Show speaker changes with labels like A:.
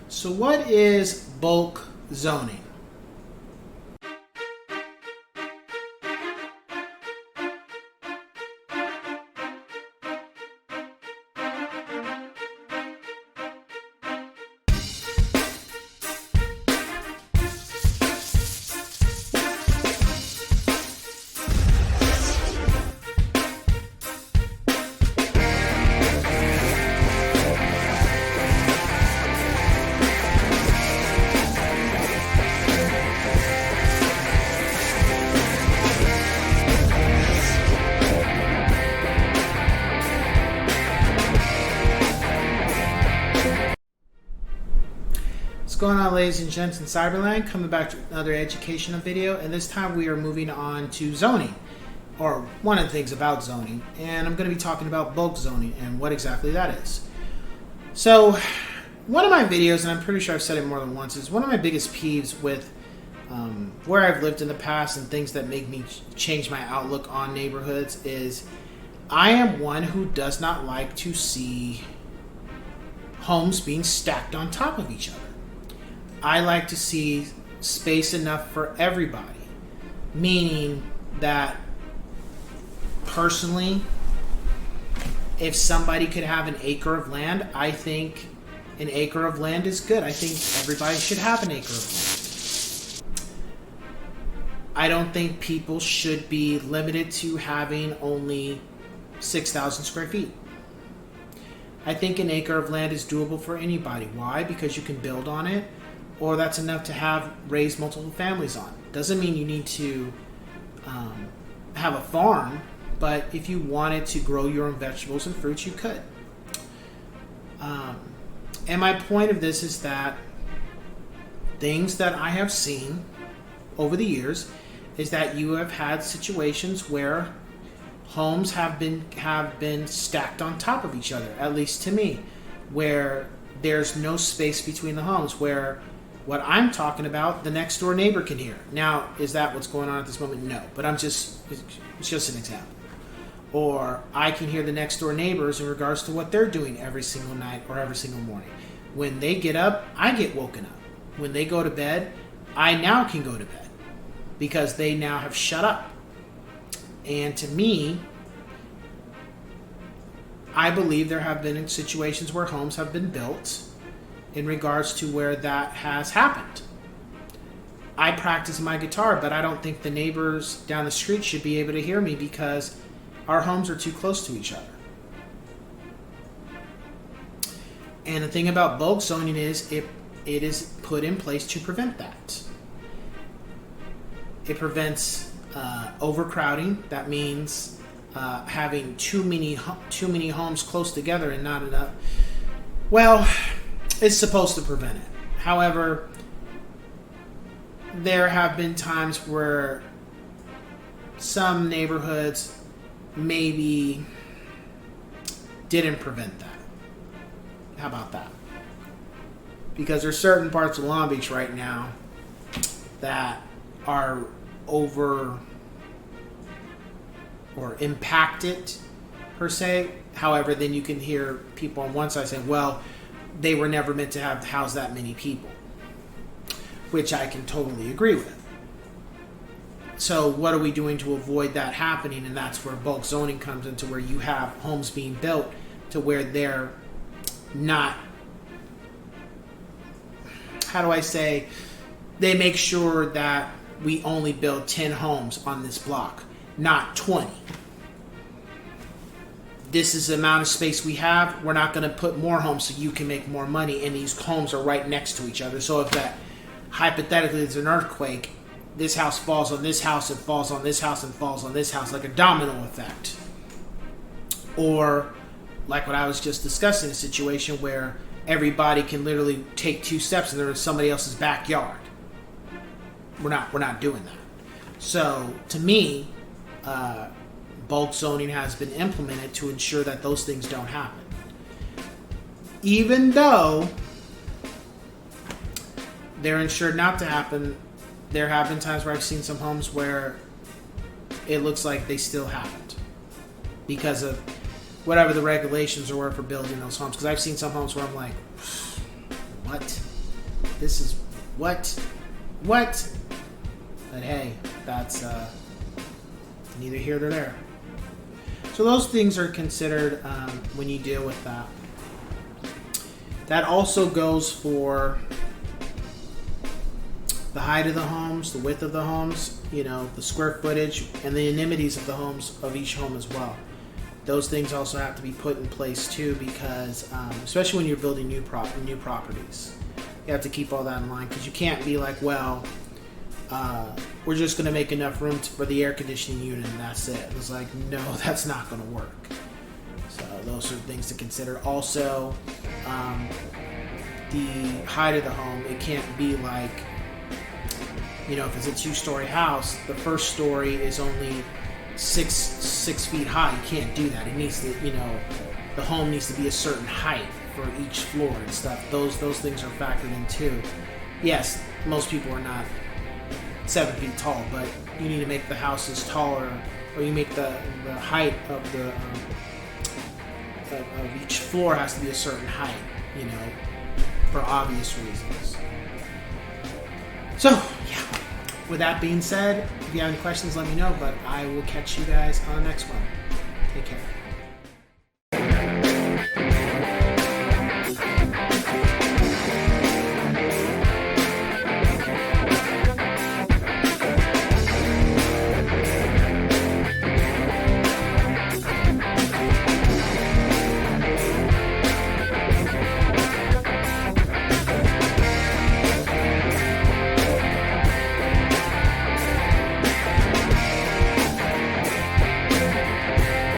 A: So what is bulk zoning? What's going on, ladies and gents in Cyberland? Coming back to another educational video, and this time we are moving on to zoning, or one of the things about zoning, and I'm going to be talking about bulk zoning and what exactly that is. So, one of my videos, and I'm pretty sure I've said it more than once, is one of my biggest peeves with where I've lived in the past and things that make me change my outlook on neighborhoods is I am one who does not like to see homes being stacked on top of each other. I like to see space enough for everybody, meaning that personally, if somebody could have an acre of land, I think an acre of land is good. I think everybody should have an acre of land. I don't think people should be limited to having only 6,000 square feet. I think an acre of land is doable for anybody. Why? Because you can build on it, or that's enough to have raise multiple families on. Doesn't mean you need to have a farm, but if you wanted to grow your own vegetables and fruits, you could. And my point of this is that things that I have seen over the years is that you have had situations where homes have been stacked on top of each other, at least to me, where there's no space between the homes, where what I'm talking about, the next door neighbor can hear. Now, is that what's going on at this moment? No, but it's just an example. Or I can hear the next door neighbors in regards to what they're doing every single night or every single morning. When they get up, I get woken up. When they go to bed, I now can go to bed because they now have shut up. And to me, I believe there have been situations where homes have been built in regards to where that has happened. I practice my guitar, but I don't think the neighbors down the street should be able to hear me because our homes are too close to each other. And the thing about bulk zoning is it is put in place to prevent that. It prevents overcrowding. That means having too many homes close together and not enough. Well, it's supposed to prevent it. However, there have been times where some neighborhoods maybe didn't prevent that. How about that? Because there's certain parts of Long Beach right now that are over or impacted per se. However, then you can hear people on one side saying, well, they were never meant to house that many people, which I can totally agree with. So what are we doing to avoid that happening? And that's where bulk zoning comes into, where you have homes being built to where they're not, how do I say, they make sure that we only build 10 homes on this block, not 20. This is the amount of space we have. We're not going to put more homes so you can make more money, and these homes are right next to each other. So if that, hypothetically, there's an earthquake, this house falls on this house, it falls on this house, and falls on this house, like a domino effect. Or, like what I was just discussing, a situation where everybody can literally take 2 steps and they're in somebody else's backyard. We're not doing that. So, to me, bulk zoning has been implemented to ensure that those things don't happen. Even though they're ensured not to happen, there have been times where I've seen some homes where it looks like they still happened because of whatever the regulations were for building those homes. Because I've seen some homes where I'm like, what? this is what. But hey, that's neither here nor there. So those things are considered when you deal with that. That also goes for the height of the homes, the width of the homes, the square footage, and the amenities of the homes of each home as well. Those things also have to be put in place too, because especially when you're building new properties, you have to keep all that in mind, because you can't be like, well, we're just going to make enough room for the air conditioning unit and that's it. It's like, no, that's not going to work. So those are things to consider. Also, the height of the home, it can't be like, if it's a 2-story house, the first story is only six feet high. You can't do that. It needs to, the home needs to be a certain height for each floor and stuff. Those things are factored in too. Yes, most people are not 7 feet tall, but you need to make the houses taller, or you make the height of the of each floor has to be a certain height, for obvious reasons. So, yeah. With that being said, if you have any questions, let me know, but I will catch you guys on the next one. Take care.